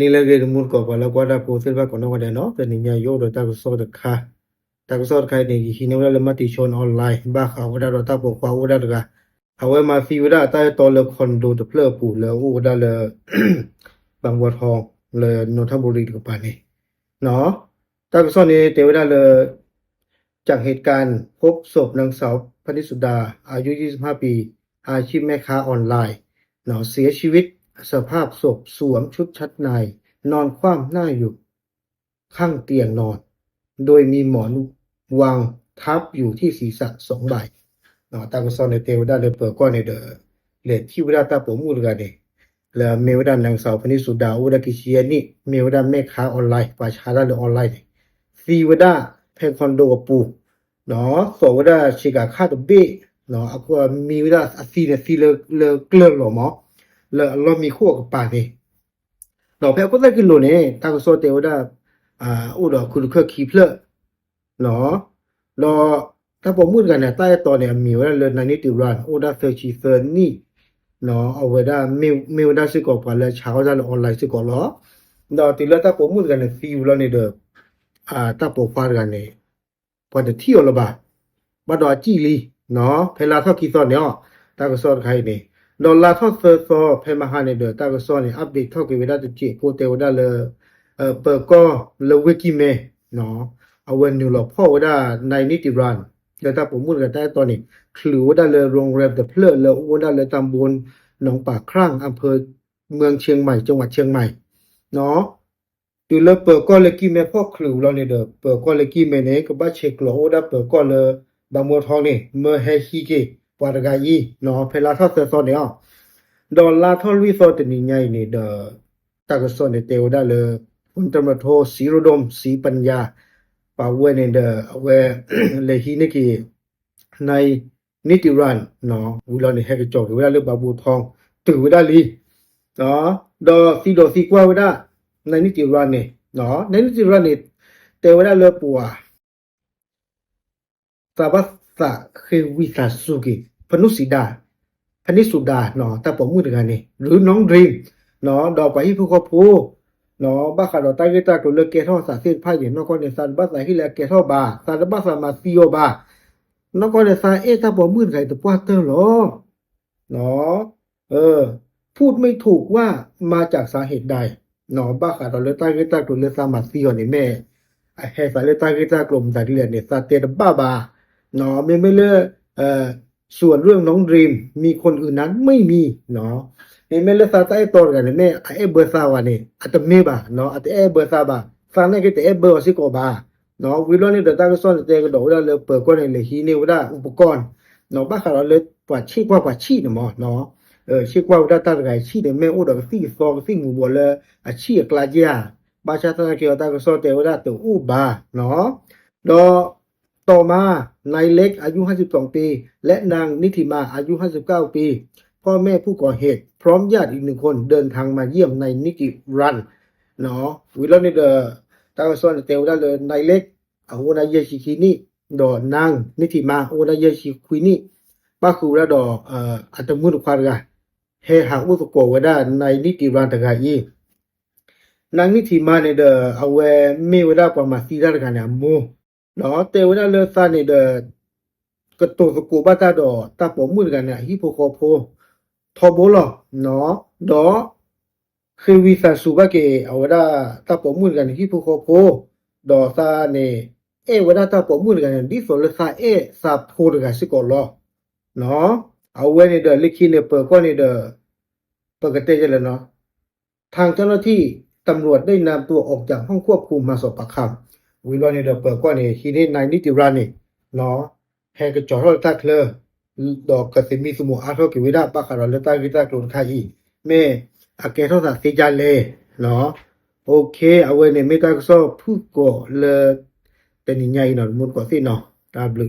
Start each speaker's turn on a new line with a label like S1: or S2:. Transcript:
S1: ni la ge mur ko pa la kwa da po silva ko no wa de no te ni nya yo do ta ko so de kha ta ko so de khai de hi ne la ma ti chon online ba kha wa da do ta po kwa wa da ga a we ma fi wa da ta to leคอนโดde pleur pu le u da le บางบัวทองleนนทบุรีก็ปานี่เนาะta ko so ni te wa da le จากเหตุการณ์พบศพนางสาวพนิสุดาอายุ25ปีอาชีพแม่ค้าออนไลน์เนาะเสียชีวิตสภาพศพสวมชุดชั้นในนอนคว่ำหน้าอยู่ข้างเตียงนอนโดยมีหมอนวางทับอยู่ที่ศีรษะ2ใบเนาะตามซ้อนในเทวดาเลยเปิดก้อนในเดอเลที่วดาตาผมมูลกันเนี่ยแล้วเมวดานางสาวพนิสุดาอุดากิเชียนี่เมวดาแม่ค้าออนไลน์ประชาชนออนไลน์ฟีวดาเพนคอนโดกับปูเนาะสวดาชิกาคาตเบเนาะအခုมีวดาစီနဲ့စီเลเกลือหรอหมอแล้วเรามีขั้วกับปานี่เนาะเพ่ก็ได้กิโลเนี่ยตากโซเตวดาอุดอคุณเคคีเพลเนาะแล้วถ้าผมพูดกันเนี่ยใต้ตอนเนี่ยมีว่าเลยนันนิติรันอุดาเซอร์ชีเซอร์นี่เนาะเอาไว้ได้มีวดาสิกอกันแล้วเช้าจะออนไลน์สิกอเหรอเนาะทีละถ้าผมพูดกันเนี่ยซีอยู่แล้วเนี่ยเด้อถ้าผมฟังกันเนี่ยพอจะเที่ยวละบ่าบ่ดอจี้ลีเนาะเพลาเท่ากี่ซอนเนี่ยตากซอนใครเนี่ยดอลลาร์เท่าเซอร์ซอเพมาหาเนี่ยเด้อตากซอนเนี่ยอัปเดตเท่ากี่เวลาจะเจโปเตวดาเลยเปิดก็เลยวิกิเมเนาะเอาวันนี้เราพ่อว่าได้ในนิติรันแล้วถ้าผมพูดกันได้ตอนนี้คือว่าได้เลยโรงแรมเดอะเพลเลยว่าได้เลยตำบลหนองปากครั่งอำเภอเมืองเชียงใหม่จังหวัดเชียงใหม่เนาะดูเลยเปิดก็เลยกี่เมพ่อครูเราเนี่ยเด้อเปิดก็เลยกี่เมเนี่ยก็บ้าเช็คเราว่าได้เปิดก็เลยบางบัวทองเนี่ยเมื่อให้ฮีเกปวดกายเนาะเพลาเท่าเซอร์ซอนเนี่ยดอลลาร์เท่าวิโซตินี่ไงเนี่ยเด้อตากซอนเนี่ยเตวได้เลยพลตำรวจโทศรีรดมศรีปัญญาป่าเวเนเดอร์เวเลฮีนี่กี่ในนิติรันเนาะเวลาเนี่ยให้กระจกเวลาเลือกบาบูทองตื่นเวลาลีเนาะดอซีกว่าเวลาในนิติรันเนี่ยเนาะในนิติรันเนี่ยแต่เวลาเลือกปัวสาบัสสะคือวิสาสุกิพนุสิดาพนิสุดาเนาะถ้าผมพูดกันนี่หรือน้องดรีมเนาะดอกไปที่ผู้ครอบครัวเนาะบ้าขาดตายก็ตายก็เลิกเกท่อสาเส้นไพ่เนี่ยนอกก็เนี่ยซันบ้าสายที่แล้วเกท่อบาซันบ้าสามาซิโอบานอกก็เนี่ยซาถ้าผมมืดใครตัวป้าเตอร์หรอเนาะพูดไม่ถูกว่ามาจากสาเหตุใดเนาะบ้าขาดเลยตายก็ตายก็เลยซามาซิโอเนี่ยแม่ไอ้สายเลยตายก็ตายกลมจากที่แล้วเนี่ยซาเตดบ้าเนาะไม่เลือกส่วนเรื่องน้องดรีมมีคนอื่นนั้นไม่มีเนาะไม่เลือกซาใต้ตอนกันเนี่ยแม่ไอ้เบอร์ซาวานี่อัตเมบ่าเนาะอัตเอเบอร์ซาบาซาเนี่ยก็แต่เบอร์สิโกบาเนาะวิโรนี่เดต้าก็ซ่อนแต่ก็ดอกว่าเลยเปิดก้อนเลยฮีนี่ว่าอุปกรณ์เนาะบ้าขาเราเลยกว่าชีกว่าชีเนาะเนาะชีกว่าว่าตาไงชีเนี่ยแม่อุดก็สิซอก็สิงูบ่เลยชีกลาเจียบาชาตะเกียวตาก็ซ่อนแต่ว่าตัวอุบาเนาะดอต่อมานายเล็กอายุ52ปีและนางนิธิมาอายุ59ปีพ่อแม่ผู้ก่อเหตุพร้อมญาติอีก1คนเดินทางมาเยี่ยมในนิติรันเนาะวิโรนี่เดตาก็ซ่อนแต่ว่าเลยนายเล็กโอนาเยชิคินี่ดอนางนิธิมาโอนาเยชิคุยนี่ป้าคูระดออัตมุนควาระเฮหาอุตโกวดาในนิติรันตะกายีนางนิธิมาเนี่ยเอาเวเมวดาประมาณ4ระกันเนี่ยโมเนาะแต่เวลาเลือกซาเนี่ยก็ตัวสกูบาตาดอตาผมมือกันเนี่ยฮิโปโคโพทอโบลเนาะดอคือวิสาสุบะเกเอาว่าตาผมมือกันฮิโปโคโพดอซาเนี่ยว่าตาผมมือกันดิโซลซาซาโพดกันสิกอลเนาะเอาไว้เนี่ยลิขิตเนี่ยเปิดก็เนี่ยเปิดกระเตจเลยเนาะทางเจ้าหน้าที่ตำรวจได้นำตัวออกจากห้องควบคุมมาสอบปากคำวิโรนี่เปิดก็เนี่ยฮีนี่นายนิติรันนี่เนาะแฮกจอรตักเลดอกกสิมีสมุอาทอกิวิดาปะคาราเลตากิตากลนคาอีเมอาเกทอสาเซจาเลเนาะโอเคเอาไว้เนี่ยเมตาก็พูดก็เลยแต่นี่ใหญ่หน่อยมุนก็สิเนาะตาบลึ